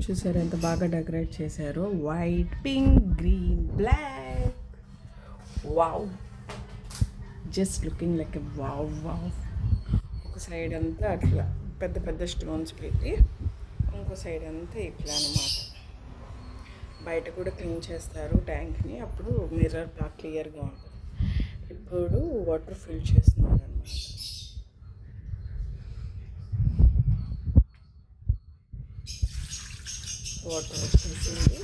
చూసారు ఎంత బాగా డెకరేట్ చేశారో. White, pink, green, black. Wow, just looking like a wow wow. ఒక సైడ్ అంతా అట్లా పెద్ద పెద్ద స్టోన్స్ పెట్టి, ఇంకో సైడ్ అంతా ఇట్లా అనమాట. బయట కూడా క్లీన్ చేస్తారు ట్యాంక్ని, అప్పుడు మిర్రర్ బాగా క్లియర్గా ఉంటుంది. ఇప్పుడు వాటర్ ఫిల్ చేస్తున్నారు అనమాట. వాటర్ వచ్చేసింది.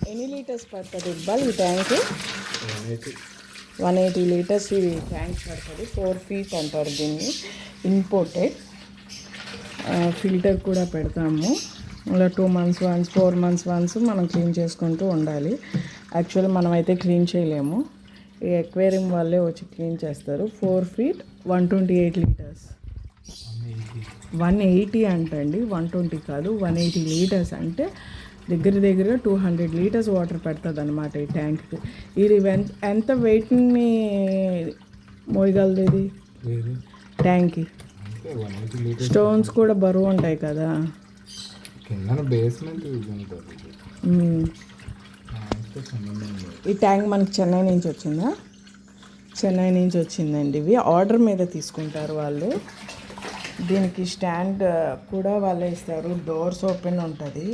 ఎన్ని లీటర్స్ పడుతుంది ఇబ్బాల్ ఈ ట్యాంక్? 180 లీటర్స్ ఈ ట్యాంక్ పడుతుంది. 4 feet అంటారు దీన్ని, ఇంపోర్టెడ్. ఫిల్టర్ కూడా పెడతాము. అలా 2 months వన్స్ 4 months వన్స్ మనం క్లీన్ చేసుకుంటూ ఉండాలి. యాక్చువల్లీ మనం అయితే క్లీన్ చేయలేము, ఈ ఎక్వేరియం వాళ్ళే వచ్చి క్లీన్ చేస్తారు. 4 feet 128 లీటర్స్. 180 అంటండి, 120 కాదు, 180 లీటర్స్ అంటే దగ్గర దగ్గర 200 లీటర్స్ వాటర్ పెడుతుంది అనమాట ఈ ట్యాంక్కి. ఇది ఎంత వెయిట్ని మోయగలదు ఇది ట్యాంక్కి? స్టోన్స్ కూడా బరువు ఉంటాయి కదా. ఈ ట్యాంక్ మనకి చెన్నై నుంచి వచ్చిందా? చెన్నై నుంచి వచ్చిందండి. ఇవి ఆర్డర్ మీద తీసుకుంటారు వాళ్ళు. దీనికి స్టాండ్ కూడా వాళ్ళే ఇస్తారు. డోర్స్ ఓపెన్ ఉంటుంది.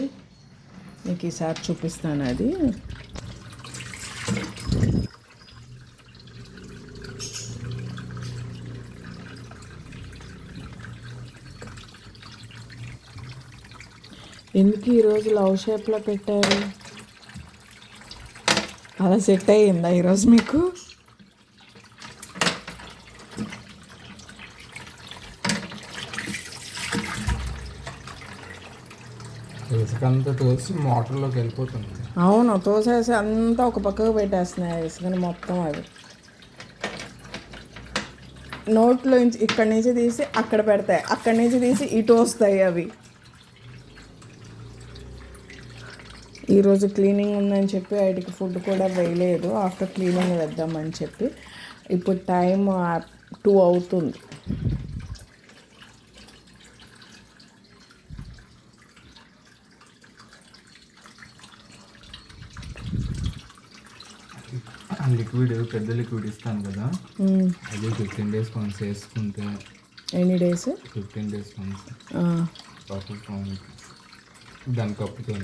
మీకు ఈసారి చూపిస్తాను అది. ఎందుకు ఈరోజు లవ్ షేప్లో పెట్టారు? అలా సెట్ అయ్యిందా ఈరోజు మీకు? ఇసుకంతా తోసి మోటార్లోకి వెళ్ళిపోతుంది. అవును, తోసేసి అంతా ఒక పక్కకు పెట్టేస్తున్నాయి ఇసుకని మొత్తం. అవి నోట్లో ఇక్కడి నుంచి తీసి అక్కడ పెడతాయి, అక్కడి నుంచి తీసి ఇటు వస్తాయి అవి. ఈరోజు క్లీనింగ్ ఉందని చెప్పి వాటికి ఫుడ్ కూడా వేయలేదు. ఆఫ్టర్ క్లీనింగ్ వేద్దామని చెప్పి. ఇప్పుడు టైం 2 అవుతుంది. లిక్విడ్, పెద్ద లిక్విడ్ ఇస్తాను కదా, అది 15 days వన్స్ వేసుకుంటే. ఎన్ని డేస్? 15 days once. దాని కప్పుతో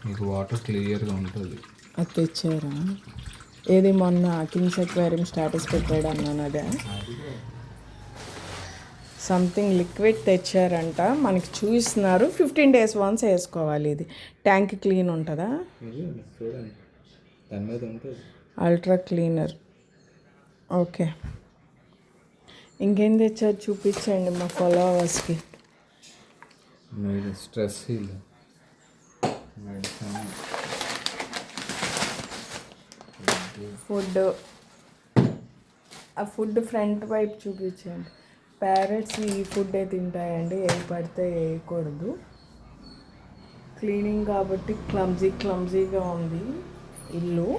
మీకు వాటర్ క్లియర్గా ఉంటుంది. అది తెచ్చారా? ఏది మొన్న కింగ్స్ ఎక్వేరియం స్టాటస్ పెట్టాడు అన్నాను అదే. సంథింగ్ లిక్విడ్ తెచ్చారంట, మనకి చూపిస్తున్నారు. 15 days వన్స్ వేసుకోవాలి. ఇది ట్యాంక్ క్లీన్ ఉంటుందా? చూడండి, దాని మీద ఉంటుంది అల్ట్రా క్లీనర్. ఓకే, ఇంకేం తెచ్చారు చూపించండి మా ఫాలోవర్స్కి. Stress heal, medicine, food. ఆ ఫుడ్ ఫ్రంట్ వైపు చూపించండి. ప్యారెట్స్ ఈ ఫుడ్డే తింటాయండి, ఏవి పడితే వేయకూడదు. క్లీనింగ్ కాబట్టి క్లమ్జీగా ఉంది ఇల్లు.